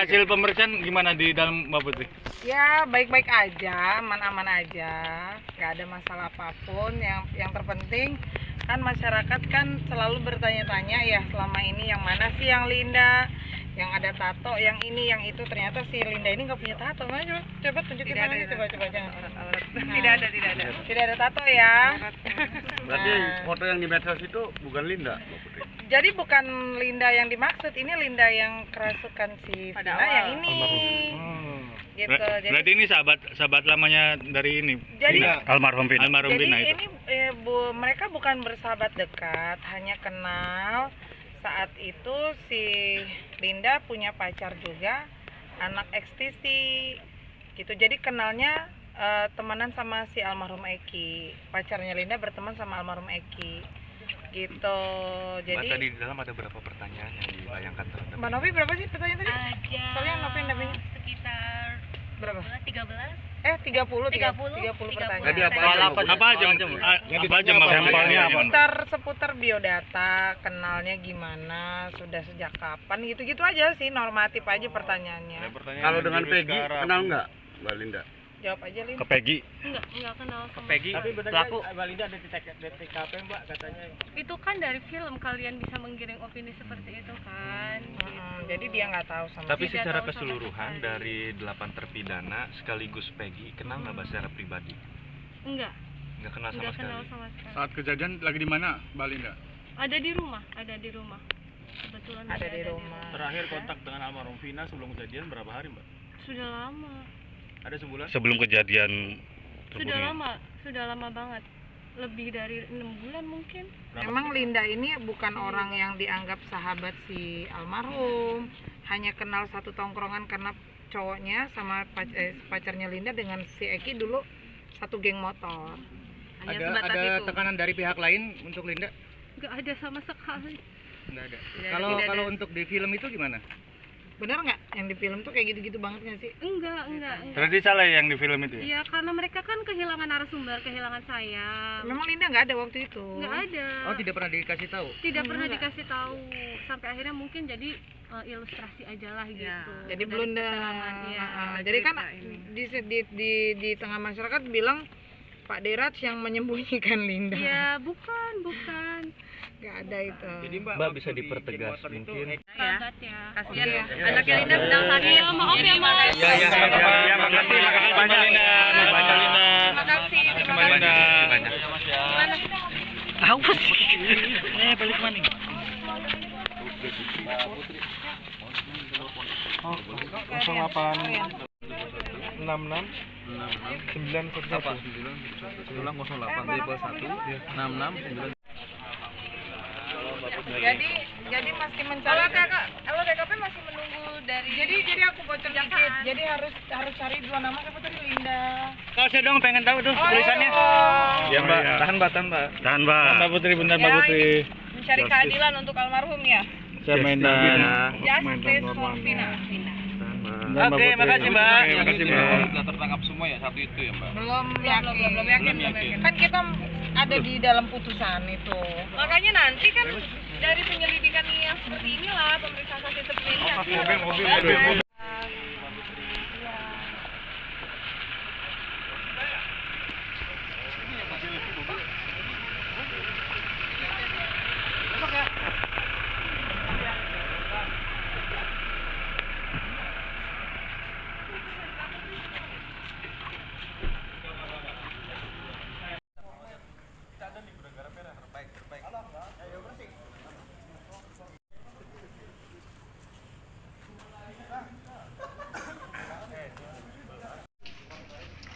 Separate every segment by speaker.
Speaker 1: hasil pemeriksaan gimana di dalam Mbak Putri?
Speaker 2: Ya baik-baik aja, aman-aman aja, nggak ada masalah apapun. Yang terpenting kan masyarakat kan selalu bertanya-tanya ya selama ini yang mana sih yang Linda, yang ada tato, yang ini, yang itu. Ternyata si Linda ini nggak punya tato. Mana coba tunjukin tangannya, coba jangan.
Speaker 3: Tidak ada.
Speaker 2: Tidak ada tato ya.
Speaker 1: Berarti foto yang di medsos itu bukan Linda, Mbak Putri?
Speaker 2: Jadi bukan Linda yang dimaksud, ini Linda yang kerasukan si
Speaker 3: Pada
Speaker 2: Vina
Speaker 3: awal.
Speaker 2: yang ini. Gitu. Jadi
Speaker 1: Berarti ini sahabat lamanya dari ini.
Speaker 2: Jadi-
Speaker 1: Vina. Almarhum Vina
Speaker 2: Jadi
Speaker 1: itu.
Speaker 2: ini mereka bukan bersahabat dekat, hanya kenal. Saat itu si Linda punya pacar juga, anak ekstisi gitu. Jadi kenalnya temenan sama si almarhum Eki. Pacarnya Linda berteman sama almarhum Eki gitu. Jadi
Speaker 4: Mbak, tadi di dalam ada berapa pertanyaan yang dibayangkan terhadap
Speaker 2: Mbak Novi berapa sih pertanyaan tadi?
Speaker 5: Ada
Speaker 2: Soalnya Novi
Speaker 5: sekitar
Speaker 2: berapa?
Speaker 5: 13.
Speaker 2: 30
Speaker 5: 30
Speaker 2: pertanyaan.
Speaker 4: Tadi apa
Speaker 1: Soal
Speaker 4: aja,
Speaker 1: apa
Speaker 4: Mbak?
Speaker 1: aja? Apa aja Mbak? Sampelnya apa?
Speaker 2: Seputar biodata, kenalnya gimana, sudah sejak kapan, gitu-gitu aja sih, normatif aja pertanyaannya.
Speaker 1: Kalau dengan Peggy kenal nggak Mbak Linda?
Speaker 2: Jawab aja Lin.
Speaker 1: Ke Peggy.
Speaker 5: Enggak kenal sama.
Speaker 4: Peggy pelaku
Speaker 6: Mbak Linda ada di TKP Mbak katanya.
Speaker 5: Itu kan dari film kalian bisa menggiring opini seperti itu kan.
Speaker 2: Jadi dia nggak tahu sama
Speaker 4: tapi
Speaker 5: Tidak
Speaker 4: secara
Speaker 5: tahu sama
Speaker 4: keseluruhan
Speaker 5: sekali.
Speaker 4: dari 8 terpidana sekaligus Peggy kenal nggak Mbak secara pribadi?
Speaker 5: Enggak
Speaker 4: Nggak kenal sama
Speaker 5: kenal
Speaker 4: sekali.
Speaker 5: sama sekali.
Speaker 1: Saat kejadian lagi di mana Mbak Linda?
Speaker 5: Ada di rumah. Kebetulan
Speaker 2: ada di rumah.
Speaker 6: Terakhir kontak dengan almarhum Vina sebelum kejadian berapa hari Mbak?
Speaker 5: Sudah lama.
Speaker 6: Ada sebulan?
Speaker 1: Sebelum kejadian
Speaker 5: Sudah lama banget. Lebih dari 6 bulan mungkin.
Speaker 2: Memang Linda ini bukan orang yang dianggap sahabat si almarhum, hanya kenal satu tongkrongan karena cowoknya sama pacarnya Linda dengan si Eki dulu satu geng motor.
Speaker 5: Hanya
Speaker 6: Ada
Speaker 5: sebatas itu.
Speaker 6: tekanan dari pihak lain untuk Linda?
Speaker 5: Enggak ada sama sekali.
Speaker 6: Enggak ada.
Speaker 2: Tidak
Speaker 6: Kalau
Speaker 2: ada.
Speaker 6: kalau untuk di film itu gimana?
Speaker 2: Bener nggak yang di film tuh kayak gitu-gitu banget nggak sih?
Speaker 5: Enggak.
Speaker 1: Berarti salah yang di film itu ya?
Speaker 5: Iya, karena mereka kan kehilangan narasumber, kehilangan saya.
Speaker 2: Memang Linda nggak ada waktu itu.
Speaker 5: Nggak ada.
Speaker 6: Oh, tidak pernah dikasih tahu.
Speaker 5: Tidak pernah dikasih tahu. Sampai akhirnya mungkin jadi ilustrasi aja lah gitu.
Speaker 2: Jadi
Speaker 5: Dari
Speaker 2: blunder.
Speaker 5: keterangan, iya.
Speaker 2: Jadi kan di tengah masyarakat bilang Pak Deraj yang menyembunyikan Linda.
Speaker 5: Iya, bukan.
Speaker 2: Nggak ada itu.
Speaker 6: Jadi
Speaker 4: Mbak
Speaker 6: waktu
Speaker 4: bisa
Speaker 6: di
Speaker 4: dipertegas
Speaker 6: geng motor itu,
Speaker 4: mungkin.
Speaker 5: Banget ya.
Speaker 3: Kasihan ya.
Speaker 2: Oke.
Speaker 3: Anaknya Linda sedang sakit.
Speaker 5: Iya, maaf ya, Mas.
Speaker 4: Iya,
Speaker 1: Ya, makasih banyak Linda. Makasih Linda.
Speaker 3: Makasih.
Speaker 1: Terima kasih Linda.
Speaker 5: Banyak.
Speaker 1: Balik mana?
Speaker 6: Oh, 08 66 911
Speaker 4: Ulang 08 66
Speaker 2: Jadi masih mencari.
Speaker 3: Kalau TKP masih menunggu dari.
Speaker 2: Jadi aku bocor dikit. Jadi harus cari dua nama, siapa tadi Linda.
Speaker 1: Kalau saya dong pengen tahu tuh tulisannya.
Speaker 4: Ya Mbak, tahan Mbak.
Speaker 1: Tahan Mbak Putri, bentar Mbak
Speaker 3: Ya,
Speaker 1: Putri.
Speaker 3: mencari keadilan untuk almarhum ya.
Speaker 1: Saya main dan
Speaker 3: Justice for Vina.
Speaker 1: Oke, makasih Mbak.
Speaker 4: Makasih Mbak. Sudah tertangkap semua ya satu itu ya Mbak.
Speaker 2: Belum yakin. Kan kita ada di dalam putusan itu.
Speaker 3: Makanya nanti kan dari penyelidikan yang seperti inilah, pemeriksaan saksi seperti ini nanti.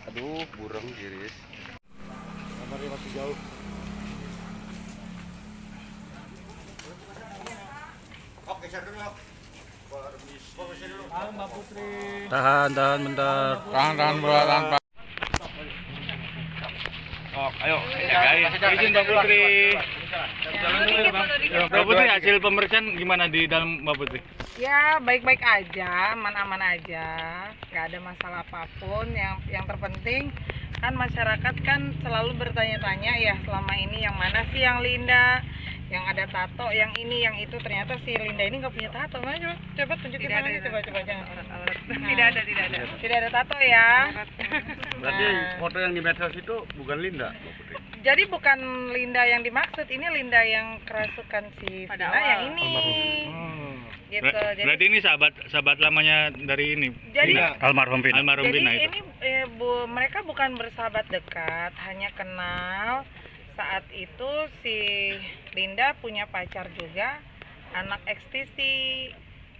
Speaker 4: Aduh, burung iris.
Speaker 6: Kamarnya masih jauh. Mbak Putri.
Speaker 1: Tahan bentar. Tahan Mbak.
Speaker 4: Oh, ayo, jagain.
Speaker 1: Izin Mbak Putri. Mbak Putri, hasil pemeriksaan gimana di dalam Mbak Putri?
Speaker 2: Ya baik-baik aja, aman-aman aja, nggak ada masalah apapun. Yang terpenting kan masyarakat kan selalu bertanya-tanya ya selama ini yang mana sih yang Linda, yang ada tato, yang ini, yang itu. Ternyata si Linda ini nggak punya tato. Mana coba tunjukin
Speaker 3: Tidak ada,
Speaker 2: tangannya,
Speaker 3: tidak
Speaker 2: coba jangan.
Speaker 3: Tidak ada.
Speaker 2: Tidak ada tato ya.
Speaker 1: Berarti
Speaker 2: Nah.
Speaker 1: foto yang di medsos itu bukan Linda, Mbak Putri.
Speaker 2: Jadi bukan Linda yang dimaksud, ini Linda yang kerasukan si
Speaker 3: Pada
Speaker 2: Vina
Speaker 3: awal.
Speaker 2: yang ini. Gitu.
Speaker 7: Berarti ini sahabat lamanya dari ini.
Speaker 2: Jadi
Speaker 7: Almarhum Vina. Almarhum
Speaker 2: Jadi
Speaker 7: Vina itu.
Speaker 2: ini mereka bukan bersahabat dekat, hanya kenal. Saat itu si Linda punya pacar juga, anak ekstisi,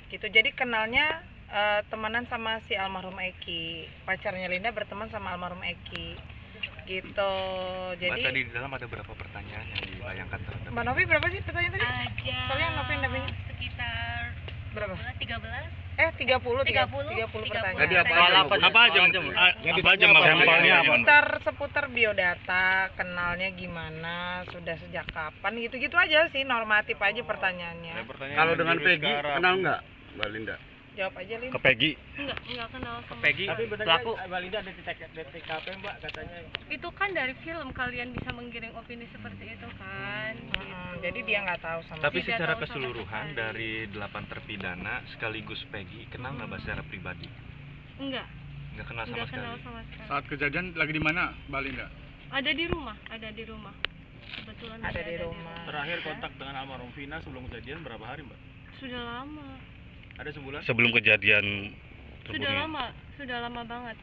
Speaker 2: gitu. Jadi kenalnya temenan sama si almarhum Eki. Pacarnya Linda berteman sama almarhum Eki, gitu.
Speaker 4: Mbak,
Speaker 2: Jadi
Speaker 4: tadi di dalam ada berapa pertanyaan yang dibayangkan terhadap
Speaker 2: Mbak Novi berapa sih pertanyaan tadi?
Speaker 5: Ada
Speaker 2: Soalnya Novi
Speaker 5: sekitar
Speaker 2: berapa?
Speaker 5: 13.
Speaker 2: 30 pertanyaan.
Speaker 1: Jadi apa
Speaker 7: Apa aja sampelnya apa?
Speaker 2: Seputar biodata, kenalnya gimana, sudah sejak kapan, gitu-gitu aja sih, normatif aja pertanyaannya.
Speaker 1: Kalau dengan Peggy kenal nggak, Mbak Linda?
Speaker 2: Jawab aja, Lin.
Speaker 7: Ke Peggy.
Speaker 5: Enggak kenal sama.
Speaker 6: Tapi
Speaker 7: pelaku.
Speaker 6: Mbak Linda ada di TKP Mbak katanya.
Speaker 5: Itu kan dari film kalian bisa menggiring opini seperti itu kan.
Speaker 2: Jadi dia nggak tahu sama
Speaker 4: Tapi
Speaker 5: Tidak
Speaker 4: secara
Speaker 5: tahu sama
Speaker 4: keseluruhan
Speaker 5: sekali.
Speaker 4: dari 8 terpidana sekaligus Peggy kenal nggak Mbak secara pribadi?
Speaker 5: Enggak
Speaker 4: Nggak kenal sama
Speaker 5: kenal
Speaker 4: sekali.
Speaker 5: sama sekali.
Speaker 7: Saat kejadian lagi di mana, Mbak Linda?
Speaker 5: Ada di rumah. Kebetulan
Speaker 2: ada di rumah.
Speaker 6: Terakhir kontak dengan almarhum Vina sebelum kejadian berapa hari Mbak?
Speaker 5: Sudah lama.
Speaker 6: Ada sebulan?
Speaker 7: Sebelum kejadian
Speaker 5: Sudah lama banget.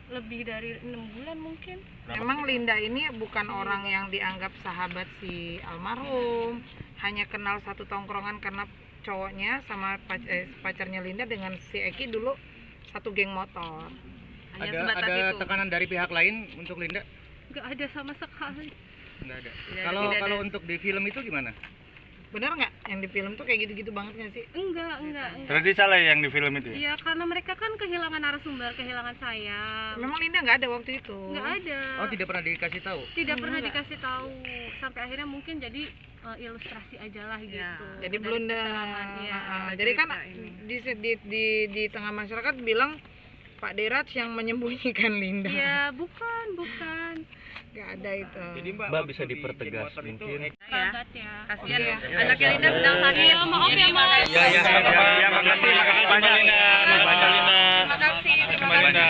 Speaker 5: Lebih dari 6 bulan mungkin.
Speaker 2: Memang Linda ini bukan orang yang dianggap sahabat si almarhum, hanya kenal satu tongkrongan karena cowoknya sama pacarnya Linda dengan si Eki dulu satu geng motor.
Speaker 5: Hanya
Speaker 6: Ada
Speaker 5: sebatas itu.
Speaker 6: tekanan dari pihak lain untuk Linda?
Speaker 5: Enggak ada sama sekali.
Speaker 6: Enggak ada.
Speaker 5: Tidak
Speaker 6: Kalau
Speaker 5: ada.
Speaker 6: kalau untuk di film itu gimana?
Speaker 2: Bener nggak yang di film tuh kayak gitu-gitu banget nggak sih?
Speaker 5: Enggak.
Speaker 7: Berarti salah yang di film itu ya?
Speaker 5: Iya, karena mereka kan kehilangan narasumber, kehilangan saya.
Speaker 2: Memang Linda nggak ada waktu itu.
Speaker 5: Nggak ada.
Speaker 6: Oh, tidak pernah dikasih tahu.
Speaker 5: Tidak pernah dikasih tahu. Sampai akhirnya mungkin jadi ilustrasi aja lah gitu.
Speaker 2: Jadi
Speaker 5: Dari
Speaker 2: blunder.
Speaker 5: keterangan, iya.
Speaker 2: Jadi kan di tengah masyarakat bilang Pak Deraj yang menyembunyikan Linda.
Speaker 5: Iya, bukan.
Speaker 2: Nggak ada itu.
Speaker 6: Jadi
Speaker 4: Mbak bisa dipertegas mungkin.
Speaker 5: Banget ya.
Speaker 3: Kasihan
Speaker 2: Iya.
Speaker 3: anaknya Linda sedang sakit.
Speaker 5: Iya, maaf ya, Mas.
Speaker 7: Ya, makasih banyak Linda. Makasih Linda.
Speaker 3: Makasih.
Speaker 7: Terima kasih Linda.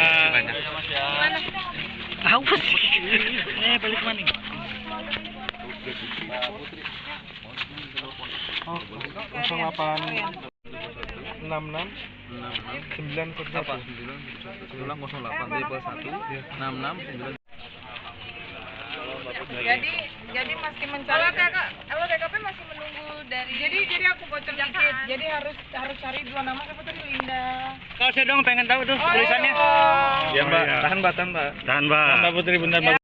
Speaker 3: Gimana?
Speaker 7: Balik mana?
Speaker 6: 08
Speaker 2: Jadi masih mencari.
Speaker 3: Kalau TKP masih menunggu dari
Speaker 2: Jadi aku bocor dikit. Jadi harus cari dua nama, siapa tadi Linda.
Speaker 7: Kalau saya dong pengen tahu tuh tulisannya.
Speaker 2: Oh,
Speaker 7: Ya Mbak, tahan Mbak. Tahan Mbak Putri bentar Mbak